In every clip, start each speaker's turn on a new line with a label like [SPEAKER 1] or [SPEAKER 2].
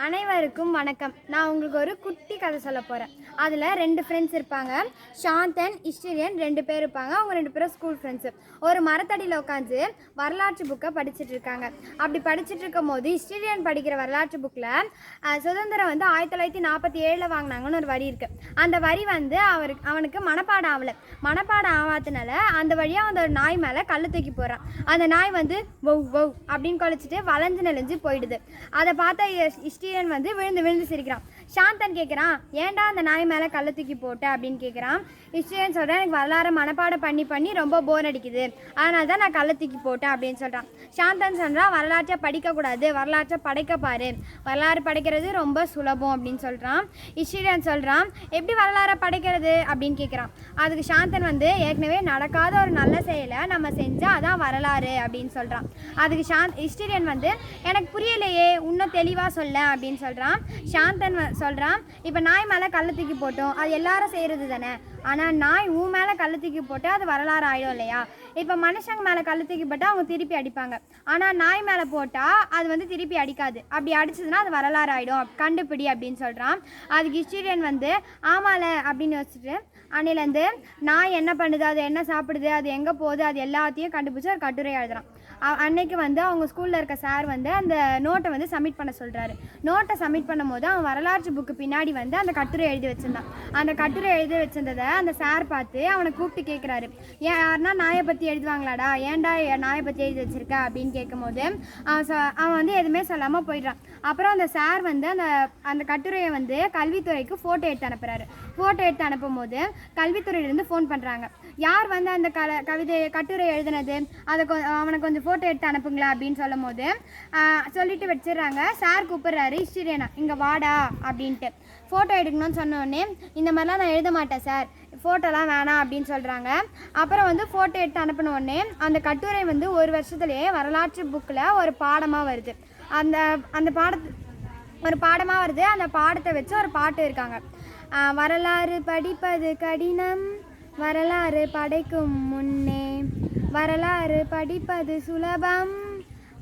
[SPEAKER 1] அனைவருக்கும் வணக்கம். நான் உங்களுக்கு ஒரு குட்டி கதை சொல்ல போகிறேன். அதில் 2 ஃப்ரெண்ட்ஸ் இருப்பாங்க. சாந்தன், ஹிஸ்டரியன் 2 பேர் இருப்பாங்க. அவங்க 2 பேரும் ஸ்கூல் ஃப்ரெண்ட்ஸு. ஒரு மரத்தடியில் உட்காந்து வரலாற்று புக்கை படிச்சுட்டு இருக்காங்க. அப்படி படிச்சுட்டு இருக்கும் போது ஹிஸ்டரியன் படிக்கிற வரலாற்று புக்கில் சுதந்திரம் 1947 வாங்கினாங்கன்னு ஒரு வரி இருக்குது. அந்த வரி அவனுக்கு மனப்பாடம் ஆகலை. மனப்பாடம் ஆகாதனால அந்த வழியாக அந்த நாய் மேலே கல் தூக்கி போடுறான். அந்த நாய் வவ் வவ் அப்படின்னு குலைச்சிட்டு வளைஞ்சு நெளிஞ்சு போயிடுது. அதை பார்த்தா ஹிஸ்டரியன் விழுந்து விழுந்து சிரிக்கிறான். சாந்தன் கேட்குறான், ஏன்டா அந்த நாய் மேலே கல்லை தூக்கி போட்ட அப்படின்னு கேட்குறான். ஹிஸ்டரியன் சொல்கிறேன், எனக்கு வரலாறு மனப்பாடம் பண்ணி ரொம்ப போர் அடிக்குது, அதனால தான் நான் கல்லை தூக்கி போட்டேன் அப்படின்னு சொல்கிறான். சாந்தன் சொல்கிறான், வரலாற்றை படிக்கக்கூடாது, வரலாற்றை படைக்க பாரு, வரலாறு படைக்கிறது ரொம்ப சுலபம் அப்படின்னு சொல்கிறான். ஹிஸ்டரியன் சொல்கிறான், எப்படி வரலாறை படைக்கிறது அப்படின்னு கேட்குறான். அதுக்கு சாந்தன் ஏற்கனவே நடக்காத ஒரு நல்ல செயலை நம்ம செஞ்சால் அதான் வரலாறு அப்படின்னு சொல்கிறான். அதுக்கு ஹிஸ்டரியன் எனக்கு புரியலையே, இன்னும் தெளிவாக சொல்ல அப்படின்னு சொல்கிறான். சாந்தன் சொல்கிறான், இப்போ நாய் மேலே கல்லை தூக்கி போட்டோம், அது எல்லாரும் செய்கிறது தானே, ஆனால் நாய் ஊ மேலே கல்லை தூக்கி போட்டு அது வரலாறு ஆகிடும் இல்லையா? இப்போ மனுஷங்க மேலே கல்லை தூக்கி போட்டால் அவங்க திருப்பி அடிப்பாங்க, ஆனால் நாய் மேலே போட்டால் அது திருப்பி அடிக்காது. அப்படி அடிச்சதுன்னா அது வரலாறு ஆகிடும், கண்டுபிடி அப்படின்னு சொல்கிறான். அதுக்கு ஹிஸ்டரியன் ஆமால அப்படின்னு வச்சுட்டு அன்னிலேருந்து நாய் என்ன பண்ணுது, அது என்ன சாப்பிடுது, அது எங்கே போகுது, அது எல்லாத்தையும் கண்டுபிடிச்சி ஒரு கட்டுரை எழுதுறான். அன்னைக்கு அவங்க ஸ்கூலில் இருக்க சார் அந்த நோட்டை சப்மிட் பண்ண சொல்கிறாரு. நோட்டை சப்மிட் பண்ணும் போது அவன் வரலாற்று புக்கு பின்னாடி அந்த கட்டுரை எழுதி வச்சுருந்தான். அந்த கட்டுரை எழுதி வச்சிருந்ததை அந்த சார் பார்த்து அவனை கூப்பிட்டு கேட்குறாரு, யாருன்னா நாயை பற்றி எழுதுவாங்களாடா, ஏன்டா நாயை பற்றி எழுதி வச்சிருக்க அப்படின்னு கேட்கும் போது அவன் எதுவுமே சொல்லாமல் போயிடுறான். அப்புறம் அந்த சார் அந்த கட்டுரையை கல்வித்துறைக்கு ஃபோட்டோ எடுத்து அனுப்புகிறாரு. ஃபோட்டோ எடுத்து அனுப்பும் போது கல்வித்துறையிலேருந்து ஃபோன் பண்ணுறாங்க. யார் அந்த கட்டுரை எழுதுனது, அவனை கொஞ்சம் ஃபோட்டோ எடுத்து அனுப்புங்களா அப்படின்னு சொல்லும் போது சொல்லிட்டு வச்சிடுறாங்க. சார் கூப்பிட்றாரு ஹிஸ்டரியனா, இங்கே வாடா அப்படின்ட்டு. ஃபோட்டோ எடுக்கணும்னு சொன்னோடனே, இந்த மாதிரிலாம் நான் எழுத மாட்டேன் சார், ஃபோட்டோலாம் வேணாம் அப்படின்னு சொல்கிறாங்க. அப்புறம் ஃபோட்டோ எடுத்து அனுப்பின உடனே அந்த கட்டுரை ஒரு வருஷத்துலேயே வரலாற்று புக்கில் ஒரு பாடமாக வருது. அந்த ஒரு பாடமாக வருது. அந்த பாடத்தை வச்சு ஒரு பாட்டு இருக்காங்க. வரலாறு படிப்பது கடினம், வரலாறு படைக்கும் முன்னே, வரலாறு படிப்பது சுலபம்,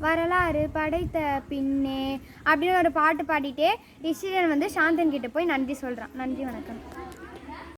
[SPEAKER 1] வரலாறு படைத்த பின்னே அப்படின்னு ஒரு பாட்டு பாடிட்டே ஹிஸ்டரியன் சாந்தன் கிட்ட போய் நன்றி சொல்கிறான். நன்றி, வணக்கம்.